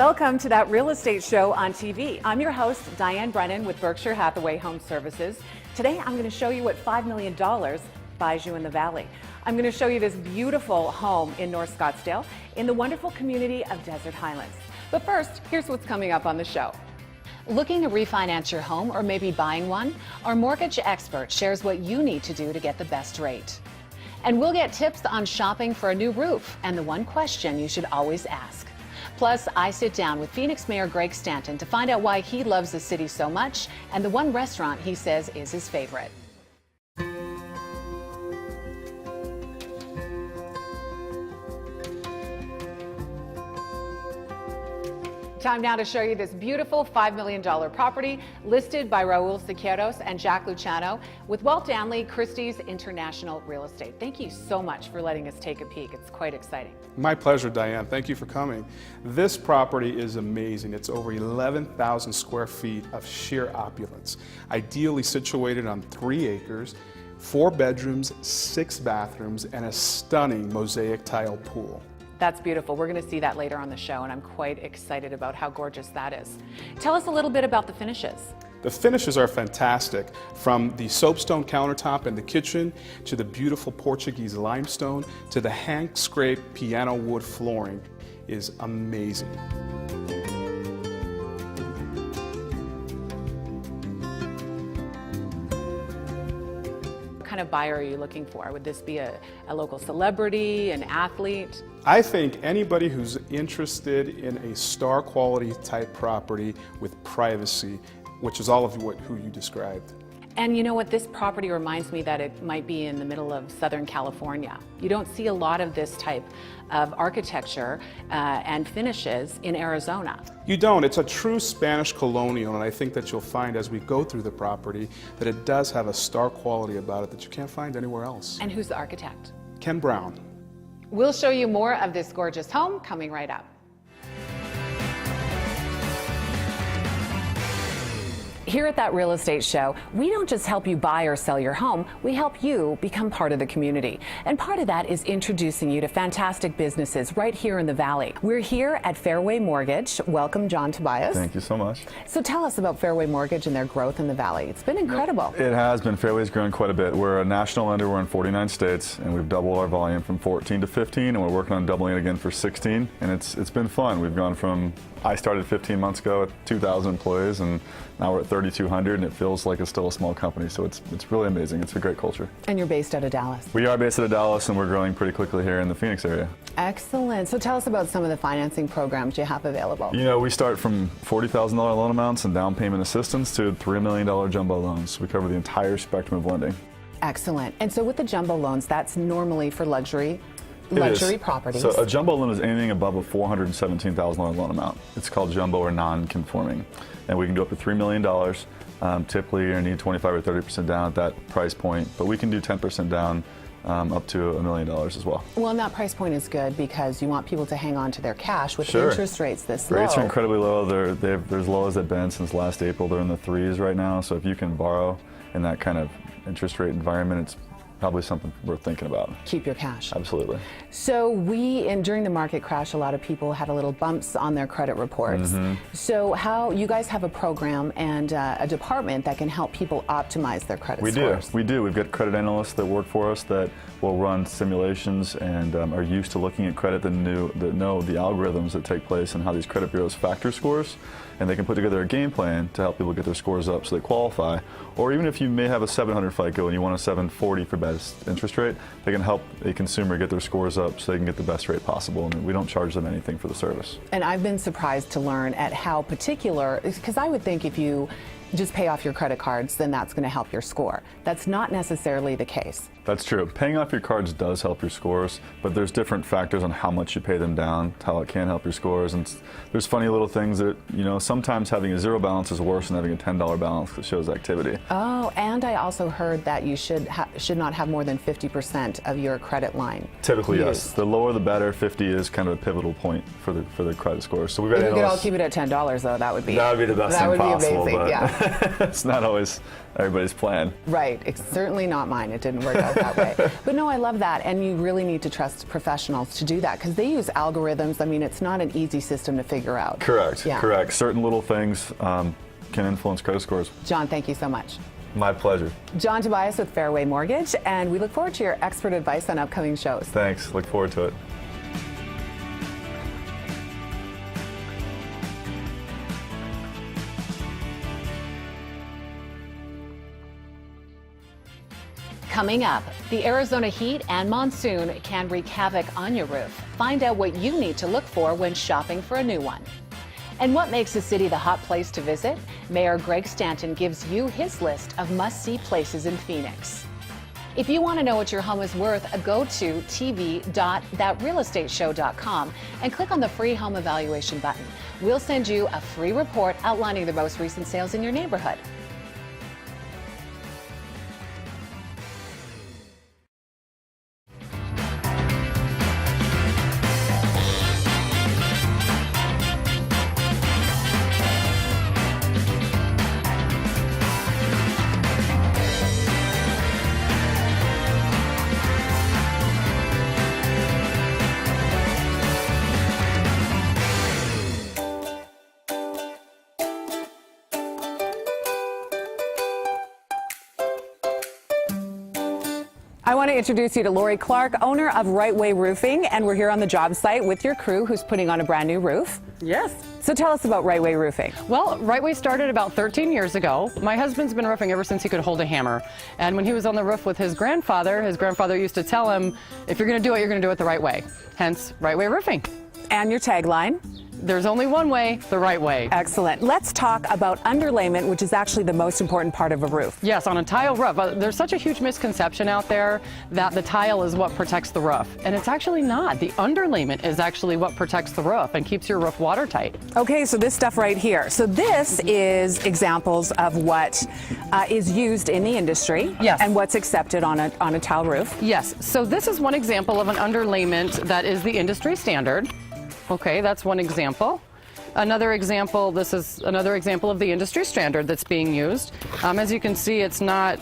Welcome to That Real Estate Show on TV. I'm your host, Diane Brennan with Berkshire Hathaway Home Services. Today, I'm going to show you what $5 million buys you in the Valley. I'm going to show you this beautiful home in North Scottsdale in the wonderful community of Desert Highlands. But first, here's what's coming up on the show. Looking to refinance your home or maybe buying one? Our mortgage expert shares what you need to do to get the best rate. And we'll get tips on shopping for a new roof and the one question you should always ask. Plus, I sit down with Phoenix Mayor Greg Stanton to find out why he loves the city so much and the one restaurant he says is his favorite. Time now to show you this beautiful $5 million property listed by Raul Siqueiros and Jack Luciano with Walt Danley Christie's International Real Estate. Thank you so much for letting us take a peek. It's quite exciting. My pleasure, Diane. Thank you for coming. This property is amazing. It's over 11,000 square feet of sheer opulence, ideally situated on 3 acres, 4 bedrooms, 6 bathrooms, and a stunning mosaic tile pool. That's beautiful. We're going to see that later on the show, and I'm quite excited about how gorgeous that is. Tell us a little bit about the finishes. The finishes are fantastic, from the soapstone countertop in the kitchen to the beautiful Portuguese limestone to the hand-scraped piano wood flooring is amazing. What kind of buyer are you looking for? Would this be a local celebrity, an athlete? I think anybody who's interested in a star quality type property with privacy, which is all of who you described. And you know what, this property reminds me that it might be in the middle of Southern California. You don't see a lot of this type of architecture and finishes in Arizona. You don't. It's a true Spanish colonial, and I think that you'll find as we go through the property that it does have a star quality about it that you can't find anywhere else. And who's the architect? Ken Brown. We'll show you more of this gorgeous home coming right up. Here at That Real Estate Show, we don't just help you buy or sell your home, we help you become part of the community. And part of that is introducing you to fantastic businesses right here in the Valley. We're here at Fairway Mortgage. Welcome, John Tobias. Thank you so much. So tell us about Fairway Mortgage and their growth in the Valley. It's been incredible. It has been. Fairway's grown quite a bit. We're a national lender. We're in 49 states, and we've doubled our volume from 14 to 15, and we're working on doubling it again for 16. And it's been fun. We've gone from, I started 15 months ago at 2,000 employees, and now we're at 3,200, and it feels like it's still a small company. So it's really amazing. It's a great culture. And you're based out of Dallas. We are based out of Dallas, and we're growing pretty quickly here in the Phoenix area. Excellent. So tell us about some of the financing programs you have available. You know, we start from $40,000 loan amounts and down payment assistance to $3 million jumbo loans. We cover the entire spectrum of lending. Excellent. And so with the jumbo loans, that's normally for luxury properties. So a jumbo loan is anything above a $417,000 loan amount. It's called jumbo or non-conforming. And we can do up to $3 million. Typically, you're going to need 25 or 30% down at that price point, but we can do 10% down up to $1 million as well. Well, and that price point is good because you want people to hang on to their cash with Sure. interest rates this low. Rates are incredibly low. They're as low as they've been since last April. They're in the 3s right now. So if you can borrow in that kind of interest rate environment, it's probably something worth thinking about. Keep your cash. Absolutely. So during the market crash, a lot of people had a little bumps on their credit reports. So how you guys have a program and a department that can help people optimize their credit scores? We do. We've got credit analysts that work for us that will run simulations and are used to looking at credit that know the algorithms that take place and how these credit bureaus factor scores. And they can put together a game plan to help people get their scores up so they qualify. Or even if you may have a 700 FICO and you want a 740 for best interest rate, they can help a consumer get their scores up so they can get the best rate possible. And we don't charge them anything for the service. And I've been surprised to learn at how particular, because I would think if you just pay off your credit cards, then that's going to help your score. That's not necessarily the case. That's true. Paying off your cards does help your scores, but there's different factors on how much you pay them down, how it can help your scores. And there's funny little things that, you know, sometimes having a zero balance is worse than having a $10 balance that shows activity. Oh, and I also heard that you should not have more than 50% of your credit line. Typically, yes. The lower the better. 50 is kind of a pivotal point for the credit score. So we've got if we could all keep it at $10 though, that would be the best thing possible. That would be amazing, yeah. It's not always everybody's plan. Right. It's certainly not mine. It didn't work out that way. But no, I love that. And you really need to trust professionals to do that because they use algorithms. I mean, it's not an easy system to figure out. Correct. Yeah. Correct. Certain little things can influence credit scores. John, thank you so much. My pleasure. John Tobias with Fairway Mortgage, and we look forward to your expert advice on upcoming shows. Thanks. Look forward to it. Coming up, the Arizona heat and monsoon can wreak havoc on your roof. Find out what you need to look for when shopping for a new one. And what makes a city the hot place to visit? Mayor Greg Stanton gives you his list of must-see places in Phoenix. If you want to know what your home is worth, go to tv.thatrealestateshow.com and click on the free home evaluation button. We'll send you a free report outlining the most recent sales in your neighborhood. I want to introduce you to Lori Clark, owner of Right Way Roofing, and we're here on the job site with your crew who's putting on a brand new roof. Yes. So tell us about Right Way Roofing. Well, Right Way started about 13 years ago. My husband's been roofing ever since he could hold a hammer. And when he was on the roof with his grandfather used to tell him, if you're going to do it, you're going to do it the right way. Hence, Right Way Roofing. And your tagline? There's only one way, the right way. Excellent. Let's talk about underlayment, which is actually the most important part of a roof. Yes, on a tile roof. There's such a huge misconception out there that the tile is what protects the roof. And it's actually not. The underlayment is actually what protects the roof and keeps your roof watertight. Okay, so this stuff right here. So this is examples of what is used in the industry. Yes. And what's accepted on a tile roof. Yes. So this is one example of an underlayment that is the industry standard. Okay, that's one example. Another example, this is another example of the industry standard that's being used. As you can see, it's not,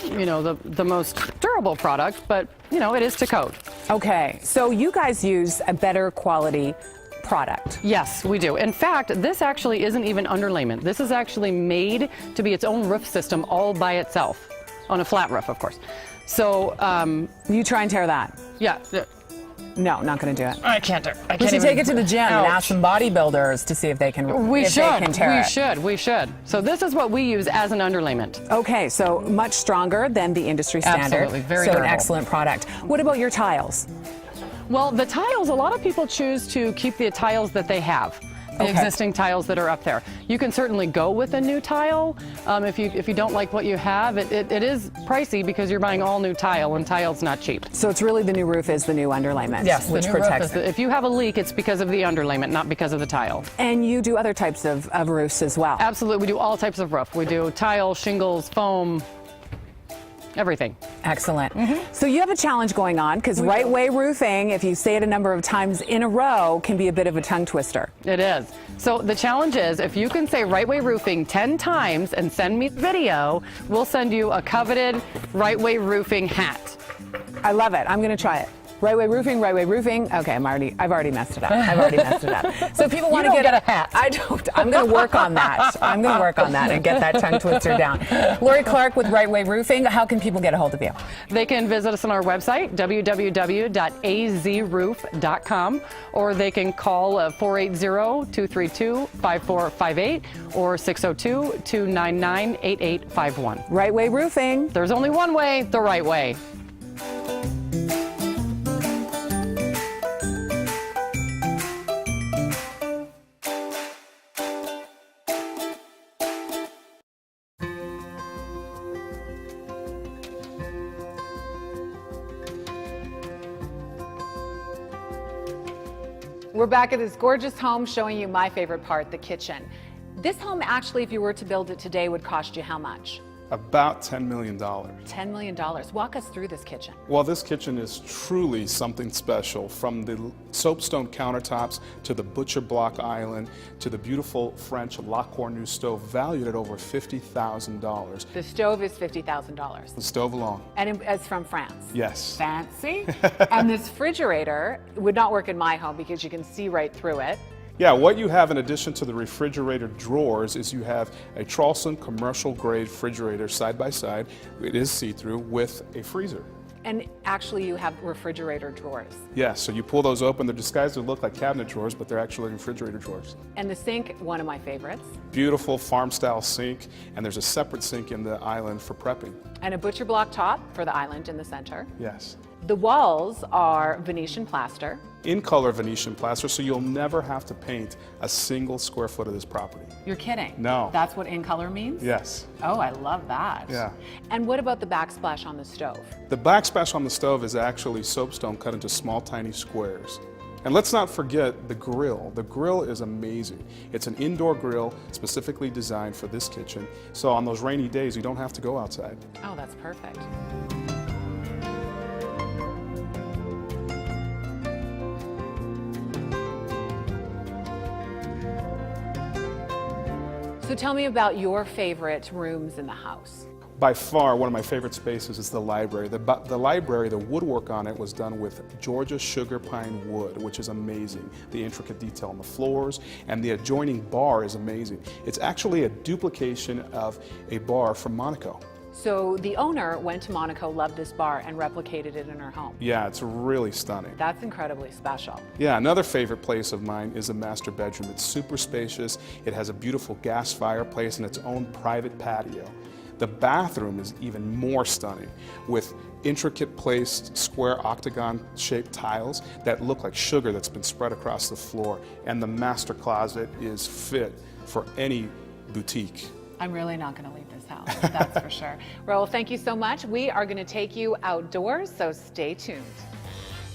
the most durable product, but, it is to code. Okay, so you guys use a better quality product. Yes, we do. In fact, this actually isn't even underlayment. This is actually made to be its own roof system all by itself, on a flat roof, of course. So, you try and tear that? Yeah. No, not going to do it. I can't do it. We should take it to the gym and ask some bodybuilders to see if they can tear it. We should. So this is what we use as an underlayment. Okay, so much stronger than the industry standard. Absolutely, very So durable. an excellent product. What about your tiles? Well, the tiles, a lot of people choose to keep the tiles that they have. The existing tiles that are up there. You can certainly go with a new tile. If you don't like what you have, it is pricey because you're buying all new tile, and tile's not cheap. So it's really the new roof is the new underlayment, which protects it. If you have a leak, it's because of the underlayment, not because of the tile. And you do other types of roofs as well. Absolutely, we do all types of roof. We do tile, shingles, foam, everything. Excellent. So you have a challenge going on because Right Way Roofing, if you say it a number of times in a row, can be a bit of a tongue twister. It is. So the challenge is if you can say Right Way Roofing 10 times and send me the video, we'll send you a coveted Right Way Roofing hat. I love it. I'm going to try it. Right Way Roofing, Right Way Roofing. Okay, I've already messed it up. So if people want to get a hat. I don't. I'm going to work on that. I'm going to work on that and get that tongue twister down. Lori Clark with Right Way Roofing. How can people get a hold of you? They can visit us on our website, www.azroof.com, or they can call 480-232-5458 or 602-299-8851. Right Way Roofing. There's only one way, the right way. We're back at this gorgeous home showing you my favorite part, the kitchen. This home actually, if you were to build it today, would cost you how much? About $10 million. $10 million. Walk us through this kitchen. Well, this kitchen is truly something special, from the soapstone countertops to the butcher block island to the beautiful French La Cornue stove valued at over $50,000. The stove is $50,000. The stove alone. And it's from France. Yes. Fancy. And this refrigerator would not work in my home because you can see right through it. Yeah, what you have in addition to the refrigerator drawers is you have a Charleston commercial grade refrigerator side by side. It is see-through with a freezer. And actually you have refrigerator drawers. Yes, so you pull those open. They're disguised to look like cabinet drawers, but they're actually refrigerator drawers. And the sink, one of my favorites. Beautiful farm-style sink, and there's a separate sink in the island for prepping. And a butcher block top for the island in the center. Yes. The walls are Venetian plaster. In color Venetian plaster, so you'll never have to paint a single square foot of this property. You're kidding? No. That's what in color means? Yes. Oh, I love that. Yeah. And what about the backsplash on the stove? The backsplash on the stove is actually soapstone cut into small, tiny squares. And let's not forget the grill. The grill is amazing. It's an indoor grill specifically designed for this kitchen, so on those rainy days you don't have to go outside. Oh, that's perfect. So tell me about your favorite rooms in the house. By far, one of my favorite spaces is the library. The library, the woodwork on it was done with Georgia sugar pine wood, which is amazing. The intricate detail on the floors, and the adjoining bar is amazing. It's actually a duplication of a bar from Monaco. So the owner went to Monaco, loved this bar, and replicated it in her home. Yeah, it's really stunning. That's incredibly special. Yeah, another favorite place of mine is the master bedroom. It's super spacious. It has a beautiful gas fireplace and its own private patio. The bathroom is even more stunning, with intricate placed square octagon shaped tiles that look like sugar that's been spread across the floor. And the master closet is fit for any boutique. I'm really not going to leave this house, that's for sure. Raul, thank you so much. We are going to take you outdoors, so stay tuned.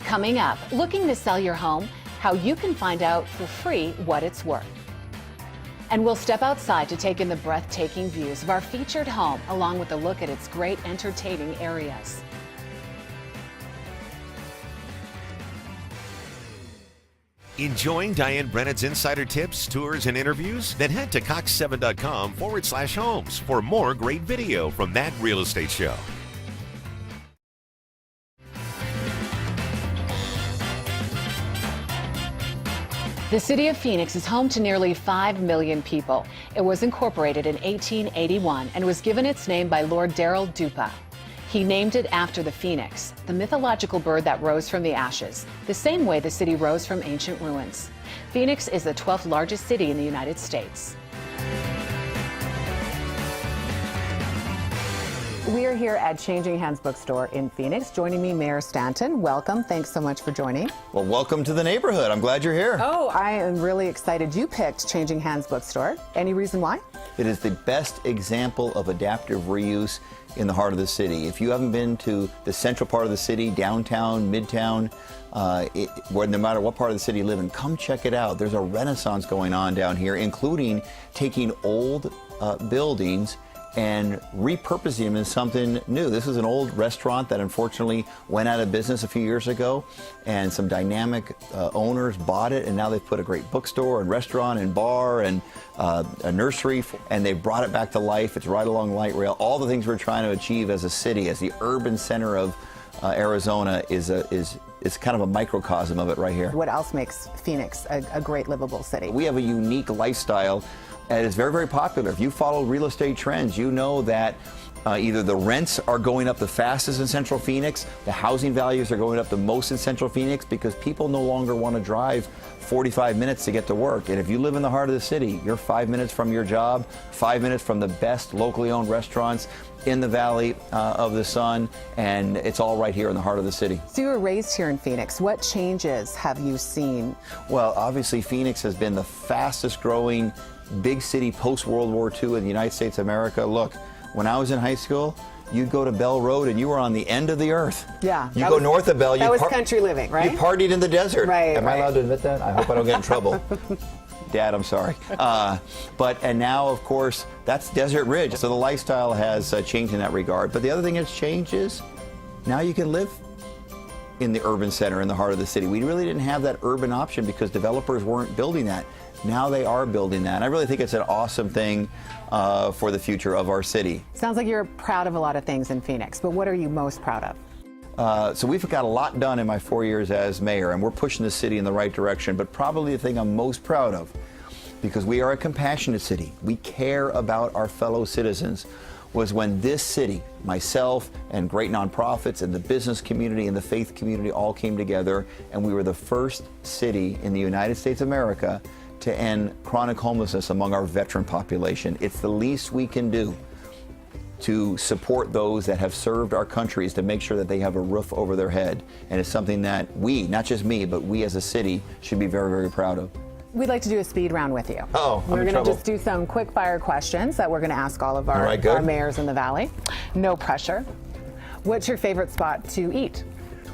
Coming up, looking to sell your home, how you can find out for free what it's worth. And we'll step outside to take in the breathtaking views of our featured home, along with a look at its great entertaining areas. Enjoying Diane Brennan's insider tips, tours, and interviews? Then head to cox7.com/homes for more great video from that real estate show. The city of Phoenix is home to nearly 5 million people. It was incorporated in 1881 and was given its name by Lord Darrell Dupas. He named it after the phoenix, the mythological bird that rose from the ashes, the same way the city rose from ancient ruins. Phoenix is the 12th largest city in the United States. We are here at Changing Hands Bookstore in Phoenix. Joining me, Mayor Stanton. Welcome. Thanks so much for joining. Well, welcome to the neighborhood. I'm glad you're here. Oh, I am really excited you picked Changing Hands Bookstore. Any reason why? It is the best example of adaptive reuse in the heart of the city. If you haven't been to the central part of the city, downtown, midtown, where no matter what part of the city you live in, come check it out. There's a renaissance going on down here, including taking old buildings and repurposing them as something new. This is an old restaurant that unfortunately went out of business a few years ago, and some dynamic owners bought it, and now they've put a great bookstore and restaurant and bar and a nursery, and they've brought it back to life. It's right along light rail. All the things we're trying to achieve as a city, as the urban center of Arizona, is kind of a microcosm of it right here. What else makes Phoenix a great livable city? We have a unique lifestyle. And it's very, very popular. If you follow real estate trends, you know that either the rents are going up the fastest in Central Phoenix, the housing values are going up the most in Central Phoenix, because people no longer want to drive 45 minutes to get to work. And if you live in the heart of the city, you're 5 minutes from your job, 5 minutes from the best locally owned restaurants in the Valley of the Sun, and it's all right here in the heart of the city. So you were raised here in Phoenix. What changes have you seen? Well, obviously Phoenix has been the fastest growing big city post-World War II in the United States of America. Look, when I was in high school, you'd go to Bell Road and you were on the end of the earth. Yeah. You go north of Bell. That was country living, right? You partied in the desert. Right. Am I allowed to admit that? I hope I don't get in trouble. Dad, I'm sorry. And now, of course, that's Desert Ridge. So the lifestyle has changed in that regard. But the other thing that's changed is now you can live in the urban center, in the heart of the city. We really didn't have that urban option because developers weren't building that. Now they are building that. And I really think it's an awesome thing for the future of our city. Sounds like you're proud of a lot of things in Phoenix, but what are you most proud of? So we've got a lot done in my 4 years as mayor, and we're pushing the city in the right direction. But probably the thing I'm most proud of, because we are a compassionate city, we care about our fellow citizens, was when this city, myself and great nonprofits and the business community and the faith community all came together, and we were the first city in the United States of America to end chronic homelessness among our veteran population. It's the least we can do to support those that have served our countries, to make sure that they have a roof over their head. And it's something that we, not just me, but we as a city should be very, very proud of. We'd like to do a speed round with you. Oh, I'm in We're going trouble. to just do some quick fire questions that we're going to ask all of All our, right, good. our mayors in the valley. No pressure. What's your favorite spot to eat?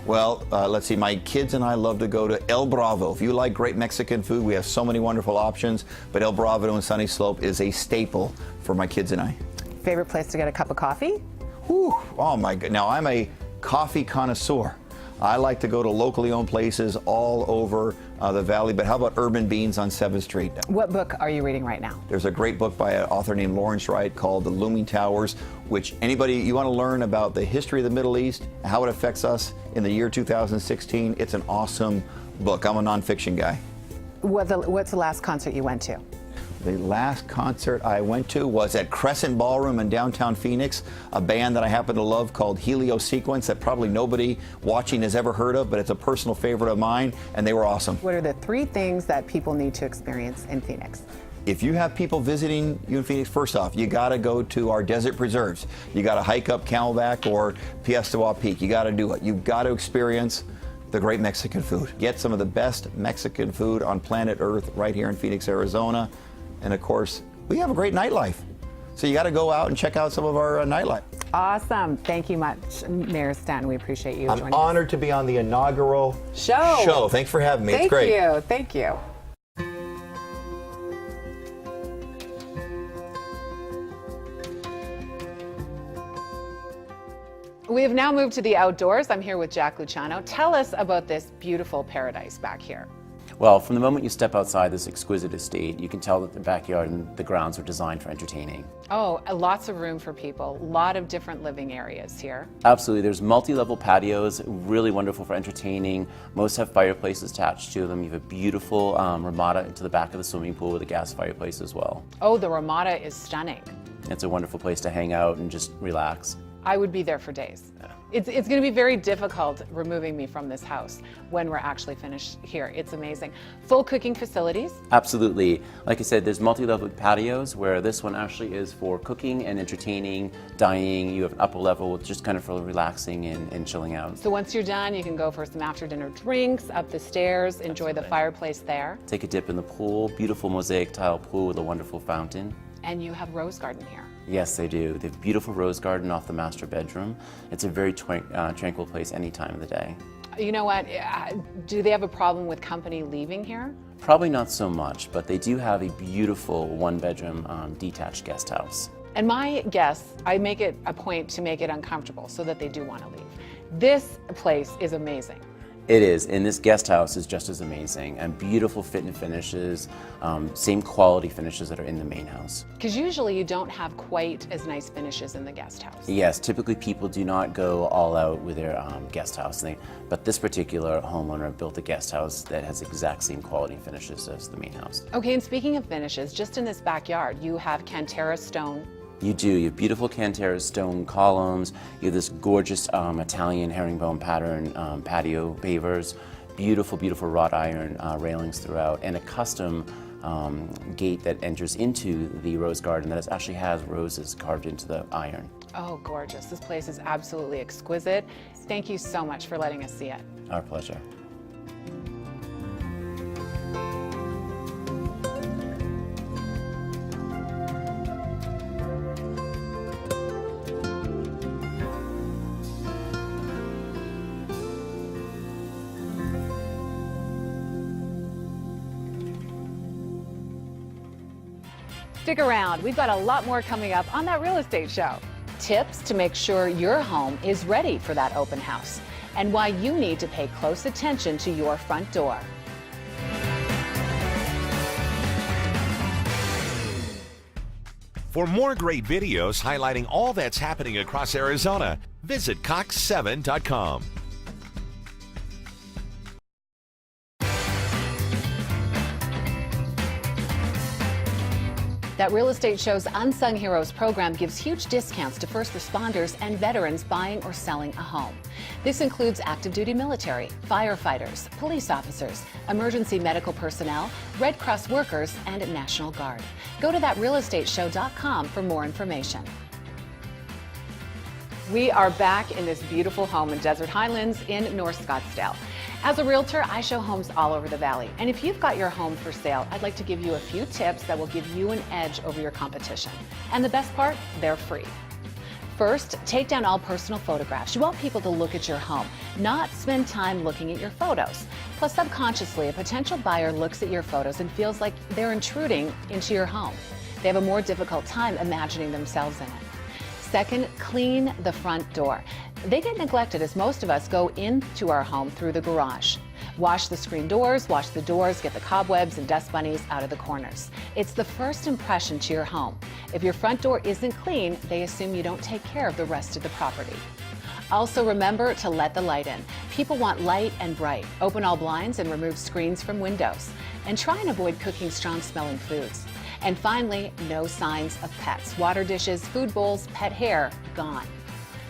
Well, let's see, my kids and I love to go to El Bravo. If you like great Mexican food, we have so many wonderful options, but El Bravo in Sunny Slope is a staple for my kids and I. Favorite place to get a cup of coffee? Whew, oh my God. Now, I'm a coffee connoisseur. I like to go to locally owned places all over the valley, but how about Urban Beans on 7th Street? What book are you reading right now? There's a great book by an author named Lawrence Wright called The Looming Towers, which you want to learn about the history of the Middle East, how it affects us in the year 2016, it's an awesome book. I'm a nonfiction guy. What's the last concert you went to? The last concert I went to was at Crescent Ballroom in downtown Phoenix, a band that I happen to love called Helio Sequence that probably nobody watching has ever heard of, but it's a personal favorite of mine, and they were awesome. What are the 3 things that people need to experience in Phoenix? If you have people visiting you in Phoenix, first off, you got to go to our desert preserves. You got to hike up Camelback or Piestewa Peak. You got to do it. You've got to experience the great Mexican food. Get some of the best Mexican food on planet Earth right here in Phoenix, Arizona. And of course, we have a great nightlife. So you got to go out and check out some of our nightlife. Awesome. Thank you much, Mayor Stanton. We appreciate you joining I'm us. honored to be on the inaugural show. Thanks for having me. Thank It's great. you. Thank you. We have now moved to the outdoors. I'm here with Jack Luciano. Tell us about this beautiful paradise back here. Well, from the moment you step outside this exquisite estate, you can tell that the backyard and the grounds were designed for entertaining. Oh, lots of room for people. A lot of different living areas here. Absolutely. There's multi-level patios, really wonderful for entertaining. Most have fireplaces attached to them. You have a beautiful ramada into the back of the swimming pool with a gas fireplace as well. Oh, the ramada is stunning. It's a wonderful place to hang out and just relax. I would be there for days. It's going to be very difficult removing me from this house when we're actually finished here. It's amazing. Full cooking facilities. Absolutely. Like I said, there's multi-level patios where this one actually is for cooking and entertaining, dining. You have an upper level with just kind of for relaxing and chilling out. So once you're done, you can go for some after-dinner drinks, up the stairs, enjoy the fireplace there. Take a dip in the pool, beautiful mosaic tile pool with a wonderful fountain. And you have rose garden here. Yes, they do. They have a beautiful rose garden off the master bedroom. It's a very tranquil place any time of the day. You know what? Do they have a problem with company leaving here? Probably not so much, but they do have a beautiful one-bedroom detached guest house. And my guests, I make it a point to make it uncomfortable so that they do want to leave. This place is amazing. It is, and this guest house is just as amazing, and beautiful fit and finishes, same quality finishes that are in the main house. Because usually you don't have quite as nice finishes in the guest house. Yes, typically people do not go all out with their guest house, but this particular homeowner built a guest house that has the exact same quality and finishes as the main house. Okay, and speaking of finishes, just in this backyard, you have Cantera stone. You do. You have beautiful Cantera stone columns. You have this gorgeous Italian herringbone pattern patio pavers. Beautiful, beautiful wrought iron railings throughout, and a custom gate that enters into the rose garden that actually has roses carved into the iron. Oh, gorgeous. This place is absolutely exquisite. Thank you so much for letting us see it. Our pleasure. Stick around. We've got a lot more coming up on That Real Estate Show. Tips to make sure your home is ready for that open house, and why you need to pay close attention to your front door. For more great videos highlighting all that's happening across Arizona, visit cox7.com. That Real Estate Show's Unsung Heroes program gives huge discounts to first responders and veterans buying or selling a home. This includes active duty military, firefighters, police officers, emergency medical personnel, Red Cross workers, and National Guard. Go to thatrealestateshow.com for more information. We are back in this beautiful home in Desert Highlands in North Scottsdale. As a realtor, I show homes all over the valley. And if you've got your home for sale, I'd like to give you a few tips that will give you an edge over your competition. And the best part, they're free. First, take down all personal photographs. You want people to look at your home, not spend time looking at your photos. Plus, subconsciously, a potential buyer looks at your photos and feels like they're intruding into your home. They have a more difficult time imagining themselves in it. Second, clean the front door. They get neglected as most of us go into our home through the garage. Wash the screen doors, wash the doors, get the cobwebs and dust bunnies out of the corners. It's the first impression to your home. If your front door isn't clean, they assume you don't take care of the rest of the property. Also remember to let the light in. People want light and bright. Open all blinds and remove screens from windows. And try and avoid cooking strong-smelling foods. And finally, no signs of pets. Water dishes, food bowls, pet hair, gone.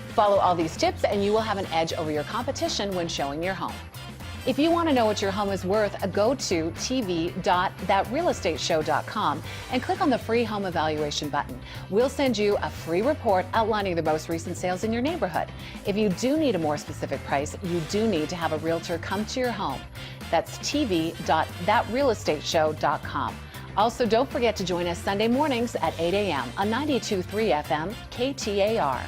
Follow all these tips and you will have an edge over your competition when showing your home. If you want to know what your home is worth, go to tv.thatrealestateshow.com and click on the free home evaluation button. We'll send you a free report outlining the most recent sales in your neighborhood. If you do need a more specific price, you do need to have a realtor come to your home. That's tv.thatrealestateshow.com. Also, don't forget to join us Sunday mornings at 8 a.m. on 92.3 FM KTAR.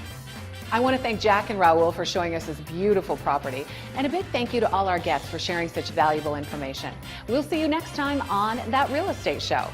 I want to thank Jack and Raul for showing us this beautiful property, and a big thank you to all our guests for sharing such valuable information. We'll see you next time on That Real Estate Show.